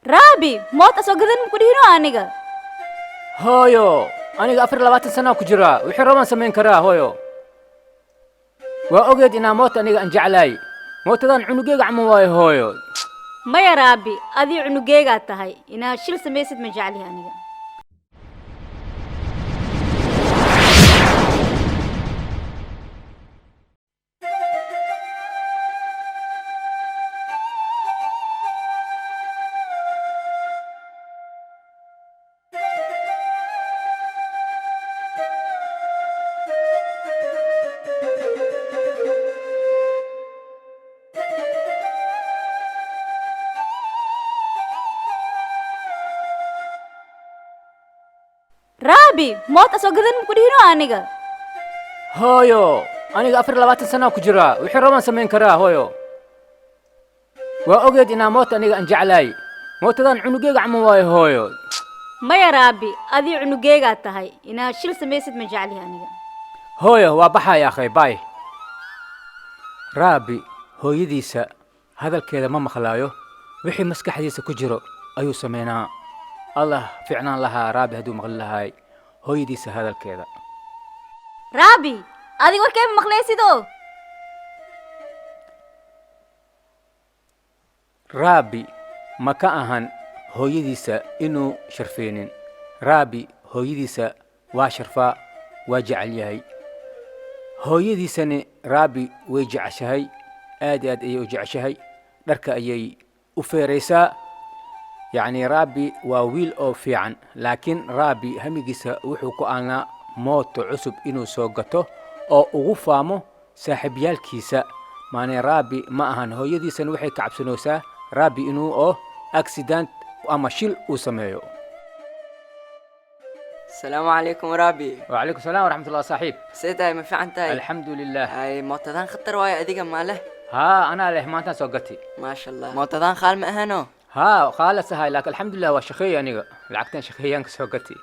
Rabi, mood asoo gadan ma ku dhihino aniga. hooyo aniga 24 sano ku jira wixii rabaan samayn karaa hooyo waa ogeed inaa moota aniga aan jeclaay mootadan cunugeyga caman waayo hooyo Maya Rabi, adii cunugeygaa tahay inaa shil samaysid ma jeclihi aniga. Rabi, mood asoo gadan ma ku dhihino aniga. hooyo aniga 24 sano ku jira wixii rabaan samayn karaa hooyo waa ogeed inaa moota aniga aan jeclaay mootadan cunugeyga caman waayo hooyo Maya Rabi, adii cunugeygaa tahay inaa shil samaysid ma jeclihi aniga. hooyo waa baxaya akhay baay raabi hooyadiisa hadalkeeda ma maqlaayo wixii maskaxdiisa ku jiro ayuu samaynaa allah fiicnaan lahaa raabi hadduu maqli lahaay hooyadiisa hadalkeeda Rabi, adii warkee ma maqlaysidoo. raabi ma ka ahan hooyadiisa inuu sharfeenin raabi hooyadiisa waa sharfaa waa jecel yahay hooyadiisani raabi way jeceshahay aad iyo aad ayay u jeceshahay dharka ayay u feeraysaa yacni raabi waa wiil oo fiican laakiin raabi hamigiisa wuxuu ku aanaa mooto cusub inuu soo gato oo ugu faamo saaxiibyaalkiisa maane raabi ma ahan hooyadiisana waxay ka cabsanaysaa raabi inuu oo accident ama shil uu sameeyo السلام عليكم رابي. وعليكم السلام ورحمة الله صاحب سيداي ما في عنتاي. الحمد لله هاي موتدان خطر واي أديك ماله. ها أنا له ما أنت سوقتي ما شاء الله. موتدان خال مأهنو. ها خالص هاي لكن الحمد لله وشخية أنا لعقتين شخية سوقتي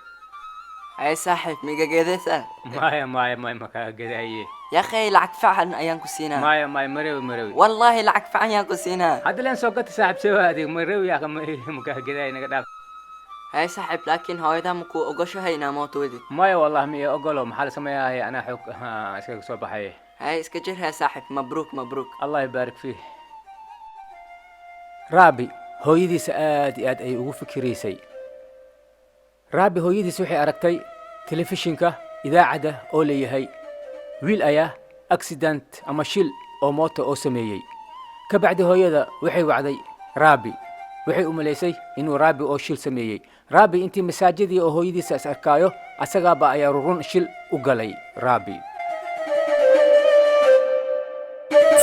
هاي صاحب ميجا جيدسة. ما كذا هي يا أخي لعك فعل أيام كسينا. ما مروي والله لعك فعل أيام كسينا. هذا لين سوقتي صاحب سوى هذه مروي يا أخي ما كذا هنا هاي صاحب لكن هاي ده مكو أقوش هاي ناموت ودي. ما والله مي أقوله محل سميها هي أنا حك ها اسكت صباح هي هاي اسكجرها صاحب مبروك مبروك. الله يبارك فيه رابي هويدي سآد أي ugu fikiraysay raabi hooyadiis waxay aragtay telefishinka idaacada oo leeyahay wiil ayaa accident ama shil oo mooto oo sameeyay ka bacdi hooyada waxay wacday raabi waxay u maleysay inuu raabi oo shil sameeyay raabi intii masaajidii oo hooyadiisa is arkaayo asagaaba ayaa run shil u galay raabi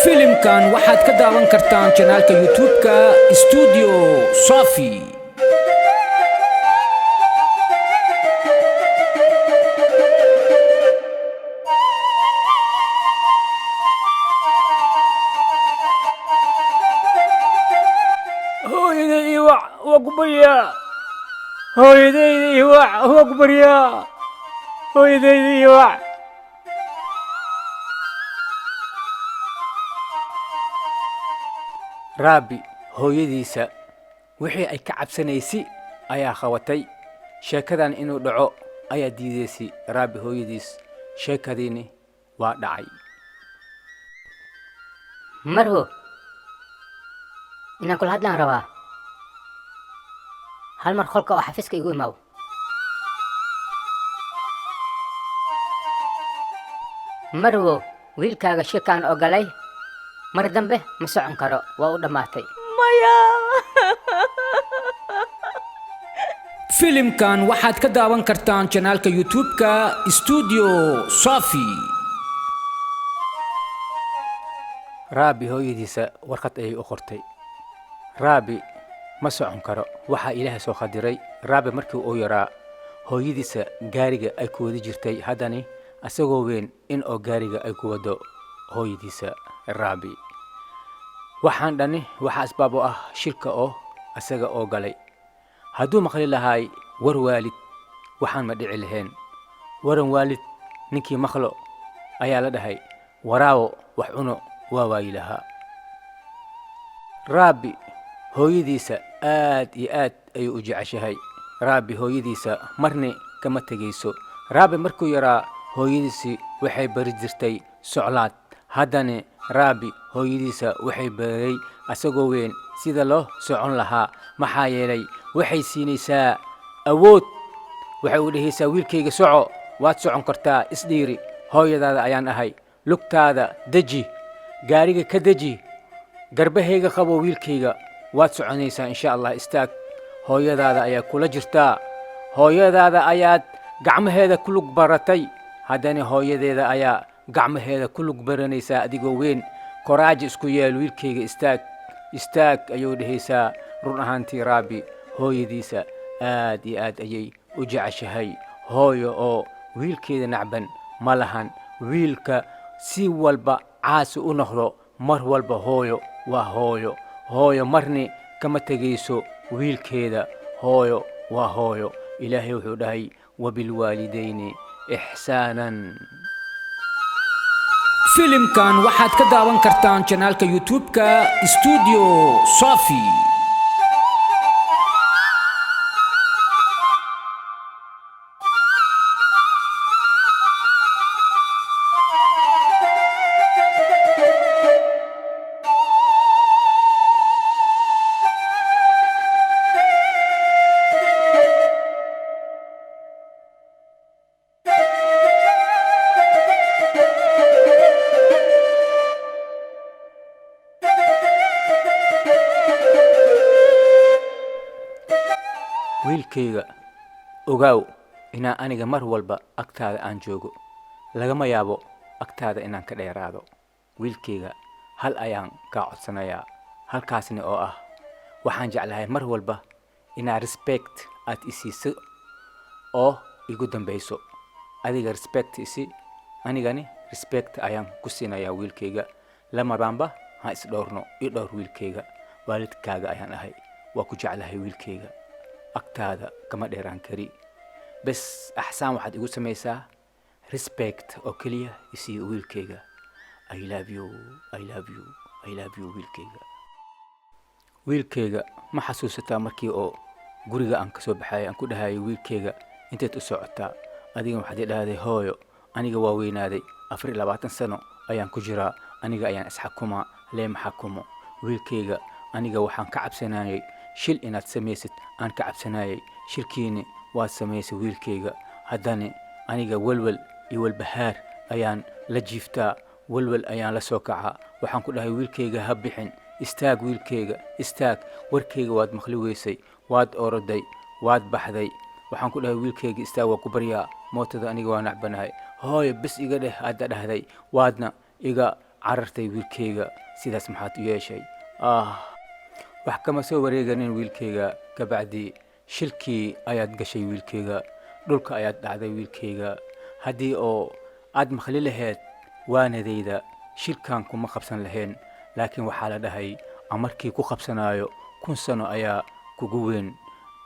filimkan waxaad ka daawan kartaan channelka YouTube-ka Studio Safi. hooyadaydi waa ku baryaa hooyadaydi waa ku baryaa hooyadaydi waa raabi hooyadiisa wixii ay ka cabsanaysay ayaa khawatay sheekadan inuu dhaco ayaa diidaysay raabi hooyadiis sheekadiini waa dhacay marwo inaan kula hadlaan rabaa hal mar qolka oo xafiiska igu imaaw marwo wiilkaaga shirkaan ogolay mar dambe ma socon karo waa u dhammaatay Maya. filimkan waxaad ka daawan kartaan channelka YouTube-ka Studio Safi. raabi hooyadiisa warqad ayay u qortay raabi ma socon karo waxaa ilaahay soo qadiray raabi markii uu yaraa hooyadiisa gaariga ay ku wadi jirtay haddani asagoo weyn in oo gaariga ay ku wado hooyadiisa raabi waxaan dhani waxa asbaab u ah shirka oo asaga oo galay hadduu maqli lahaay war waalid waxaan ma dhici lahayn waran waalid ninkii maqlo ayaa la dhahay waraawo wax cuno waa waayi lahaa raabi hooyadiisa aad iyo aad ayuu u jeceshahay raabi hooyadiisa marna kama tegayso raabi markuu yaraa hooyadiisi waxay bari jirtay soclaad haddana raabi hooyadiisa waxay baray asagoo weyn sida loo socon lahaa maxaa yeelay waxay siinaysaa awood waxay u dhehaysaa wiilkayga soco waad socon kartaa isdhiiri hooyadaada ayaan ahay lugtaada deji gaariga ka deji garbahayga qabo wiilkayga waad soconaysaa insha allah istaag hooyadaada ayaa kula jirtaa hooyadaada ayaad gacmaheeda ku lug baratay haddana hooyadeeda ayaa gacmaheeda ku lug baranaysaa adigoo weyn koraaji isku yeel wiilkayga istaag istaag ayuu dhehaysaa run ahaantii raabi hooyadiisa aad iyo aad ayay u jeceshahay hooyo oo wiilkeeda nacban ma lahan wiilka si walba caasi u noqdo mar walba hooyo waa hooyo hooyo marni kama tegayso wiilkeeda hooyo waa hooyo ilaahay wuxuu dhahay wabilwaalidayni ixsaanan filimkan waxaad ka daawan kartaan janaalka youtube-ka studio sofi wiilkayga ogaaw inaan aniga mar walba agtaada aan joogo lagama yaabo agtaada inaan ka dheeraado wiilkayga hal ayaan kaa codsanayaa halkaasni oo ah waxaan jeclahay mar walba inaa respect aad isiiso oo igu dambayso adiga respect isi anigani respect ayaan ku siinayaa wiilkayga lamabaanba ha isdhowrno i dhowr wiilkayga waalidkaaga ayaan ahay waa ku jeclahay wiilkayga agtaada kama dheeraan kari bes axsaan waxaad igu samaysaa respect oo keliya isii wiilkayga I love you wiilkayga wiilkayga ma xasuusataa markii oo guriga aan ka soo baxay aan ku dhahay wiilkayga inteed u socotaa adiga waxaad i dhahday hooyo aniga waa weynaaday 24 sano ayaan ku jiraa aniga ayaan isxakuma leema xakumo wiilkayga aniga waxaan ka cabsanayay shil inaad samaysid aan ka cabsanayay shirkiini waad samaysay wiilkayga haddana aniga walwal iyo walbahaar ayaan la jiiftaa walwal ayaan la soo kacaa waxaan ku dhahay wiilkayga ha bixin istaag wiilkayga istaag warkayga waad maqli weysay waad oroday waad baxday waxaan ku dhahay wiilkayga istaag waa ku baryaa mootada aniga waa nacbanahay hooyo bis iga dheh aadda dhahday waadna iga carartay wiilkayga sidaas maxaad u yeeshay wax kama soo wareeganin wiilkayga kabacdi shilkii ayaad gashay wiilkayga dhulka ayaad dhacday wiilkayga haddii oo aad maqli lahayd waanadayda shilkan kuma qabsan lahayn laakiin waxaa la dhahay amarkii ku qabsanaayo 1000 sano ayaa kugu weyn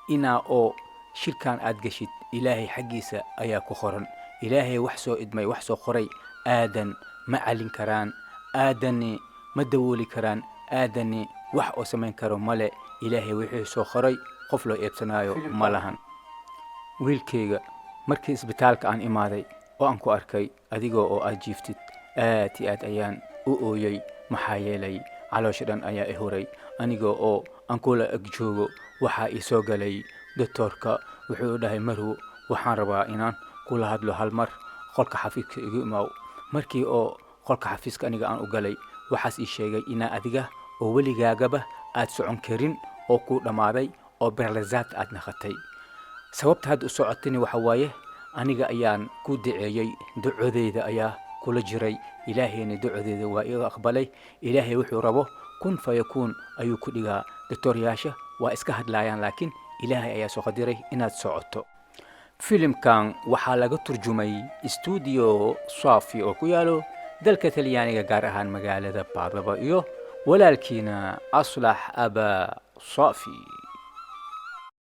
inaa oo shilkan aad gashid ilaahay xaggiisa ayaa ku qoran ilaahay wax soo idmay wax soo qoray aadan ma calin karaan aadani ma dawooli karaan aadani wax oo samayn karo male ilaahay wixii soo qoray qof loo eebsanaayo ma lahan wiilkayga markii isbitaalka aan imaaday oo aan ku arkay adigoo oo aad jiiftid aad iyo aad ayaan u ooyay maxaa yeelay caloosha dhan ayaa i huray anigoo oo aan kula ag joogo waxaa ii soo galay doctorka wuxuu dhahay marwo waxaan rabaa inaan kula hadlo hal mar qolka xafiiska igu imaaw markii oo qolka xafiiska aniga aan u galay waxaas ii sheegay inaa adiga oo weligaagaba aad socon karin oo ku dhammaaday oo berlazaad aad naqatay sababta hadda u socotani waxa waaye aniga ayaan ku duceeyey ducodeyda ayaa kula jiray ilaahayna ducodeyda waa iga aqbalay ilaahay wuxuu rabo kun fayakuun ayuu ku dhigaa doctoryaasha waa iska hadlaayaan laakiin ilaahay ayaa soo qadiray inaad socoto filimkan waxaa laga turjumay studio Sofi oo ku yaalo dalka Talyaaniga gaar ahaan magaalada Padova iyo walaalkiina Aslax Aba Sofi